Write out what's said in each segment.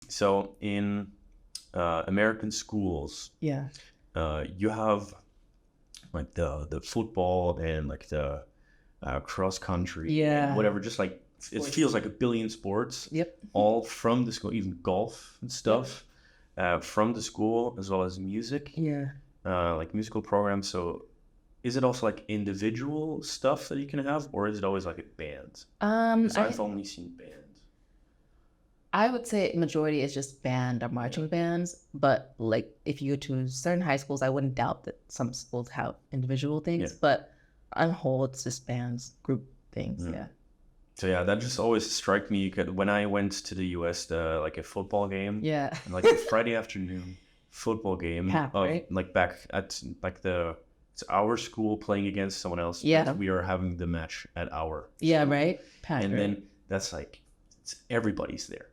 So in American schools, Yeah. you have like the football and like the cross country and Yeah. whatever. Just like it Sports. feels like a billion sports, Yep. all from the school, even golf and stuff, from the school as well as music, Yeah. like musical programs. So is it also like individual stuff that you can have, or is it always like a band? Because I've only seen bands. I would say majority is just band or marching bands, but like if you go to certain high schools, I wouldn't doubt that some schools have individual things, Yeah. but on whole, it's just bands, group things. Yeah. So yeah, that just always struck me when I went to the US, like a football game, Yeah. and like the Friday afternoon football game Packed, of right? like back at like it's our school playing against someone else. Yeah. But we are having the match at our Yeah, school. right? Packed, And right? then that's like everybody's there.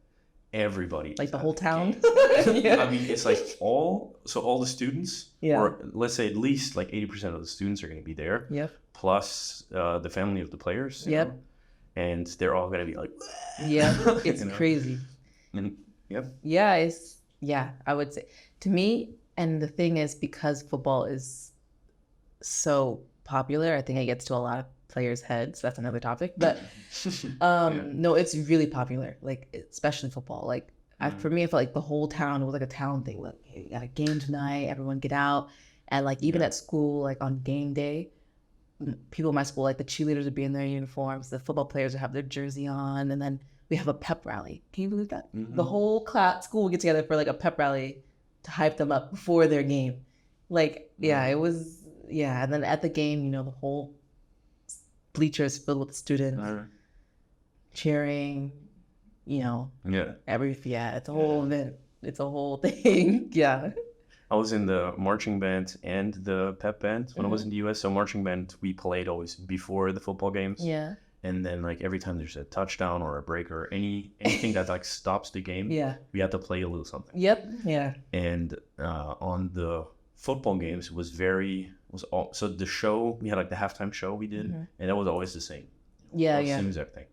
Everybody. Like is the at whole town? game. Yeah. I mean, it's like all the students, Yeah. or let's say at least like 80% of the students are going to be there, Yep. plus the family of the players. You Yep. know? And they're all gonna be like, Yeah. It's you know? crazy. And yep, Yeah, I would say to me, and the thing is because football is so popular, I think it gets to a lot of players' heads. That's another topic. But no, it's really popular, like especially football. Like for me, I felt like the whole town was like a town thing. Like, hey, we got a game tonight, everyone get out. And like even at school, like on game day, people in my school, like the cheerleaders would be in their uniforms, the football players would have their jersey on, and then we have a pep rally. Can you believe that? The whole school would get together for like a pep rally to hype them up before their game. Like, yeah, it was, yeah. And then at the game, the whole bleachers filled with students cheering, yeah. it's a whole event. It's a whole thing. Yeah. I was in the marching band and the pep band when I was in the US. So marching band, we played always before the football games. Yeah. And then like every time there's a touchdown or a break or anything that like stops the game, Yeah. we had to play a little something. Yep. Yeah. And on the football games so the show, we had like the halftime show we did, and that was always the same. Yeah. Same Yeah. as everything.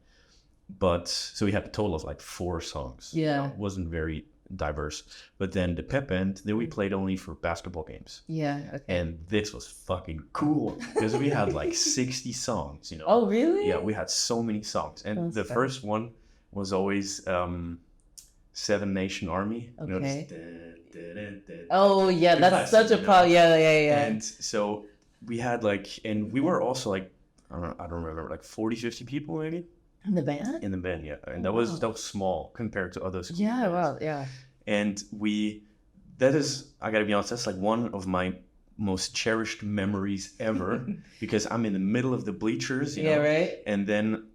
But so we had a total of like 4 songs. Yeah. It wasn't very diverse. But then the pep band, then we played only for basketball games. Yeah. Okay. And this was fucking cool because we had like 60 songs, Oh, really? Yeah, we had so many songs. And That's the fun. first one was always Seven Nation Army. Okay. Just, Oh, yeah. That's such a problem. Yeah. And so we had and we were also like, I don't remember, like 40, 50 people maybe. In the band? In the band, yeah. And that was small compared to other schools. Yeah, well, yeah. And that is, I gotta be honest, that's like one of my most cherished memories ever because I'm in the middle of the bleachers, you know, right? and then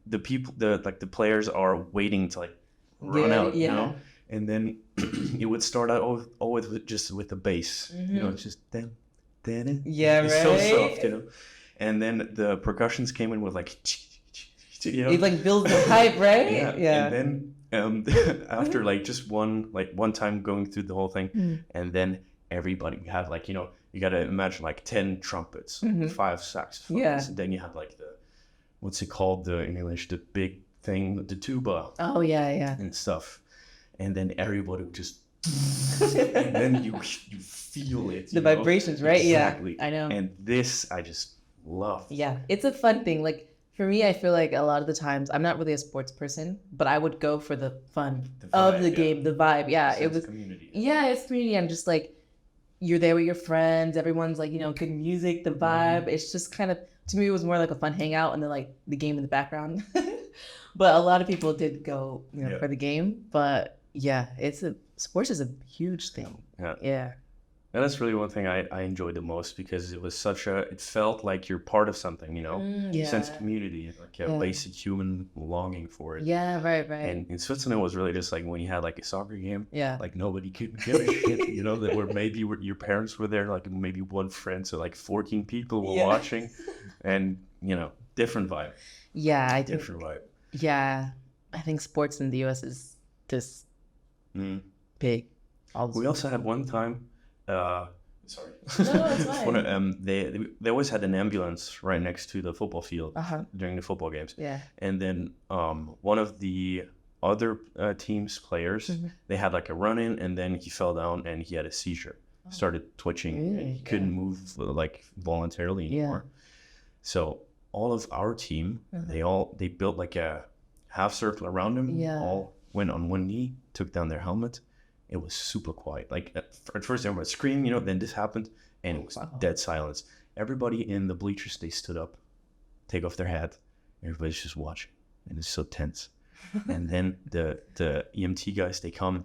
the people, the players are waiting to like run out, you know, and then it would start out always with the bass, you know, it's just Yeah, it's right? so soft, you know, and then the percussions came in with like, you know, It like builds the hype, right? yeah. And then after like just one time going through the whole thing, and then everybody had like, you know, you gotta imagine like 10 trumpets, 5 saxophones, and then you had like what's it called in English, the big thing, the tuba. Oh yeah. And stuff, and then everybody would just and then you feel it, The vibrations, right? Exactly. Yeah, I know. And this I just love. Yeah, it's a fun thing. Like for me, I feel like a lot of the times I'm not really a sports person, but I would go for the fun of the game, the vibe. Yeah, it was community. Yeah, it's community, and just like you're there with your friends. Everyone's like, good music, the vibe. It's just kind of, to me, it was more like a fun hangout, and then like the game in the background. But a lot of people did go, for the game. But yeah, sports is a huge thing. Yeah. And that's really one thing I enjoyed the most because it was it felt like you're part of something, you know, sense of community, like a basic human longing for it. Yeah, right. And in Switzerland, it was really just like when you had like a soccer game, yeah, like nobody could give a shit, you know, that maybe your parents were there, like maybe one friend, so like 14 people were watching, and you know, different vibe. Yeah, different vibe. Yeah, I think sports in the US is just big. We also had one time. Sorry. No, it's fine. They always had an ambulance right next to the football field during the football games. Yeah. And then one of the other team's players, they had like a run-in, and then he fell down and he had a seizure, started twitching, and he couldn't move like voluntarily anymore. So all of our team, they built like a half circle around him, all went on one knee, took down their helmet. It was super quiet. Like at first everyone was screaming, you know, then this happened, and it was dead silence. Everybody in the bleachers, they stood up, take off their hat. Everybody's just watching, and it's so tense. And then the EMT guys, they come,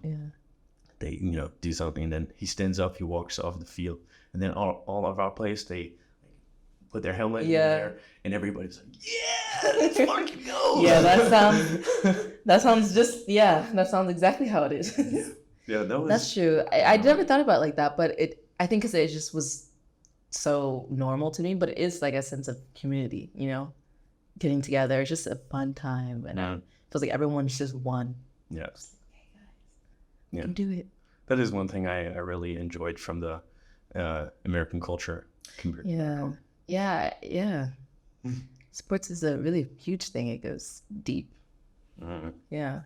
they, you know, do something, and then he stands up, he walks off the field, and then all of our players, they put their helmet in there, and everybody's like, yeah, let's fucking go. Yeah, that sounds exactly how it is. That's true. I never thought about it like that, but I think because it just was so normal to me, but it is like a sense of community, you know, getting together. It's just a fun time, and it feels like everyone's just one. Yeah. Just like, hey guys, you can do it. That is one thing I really enjoyed from the American culture. Yeah. Sports is a really huge thing. It goes deep. Yeah.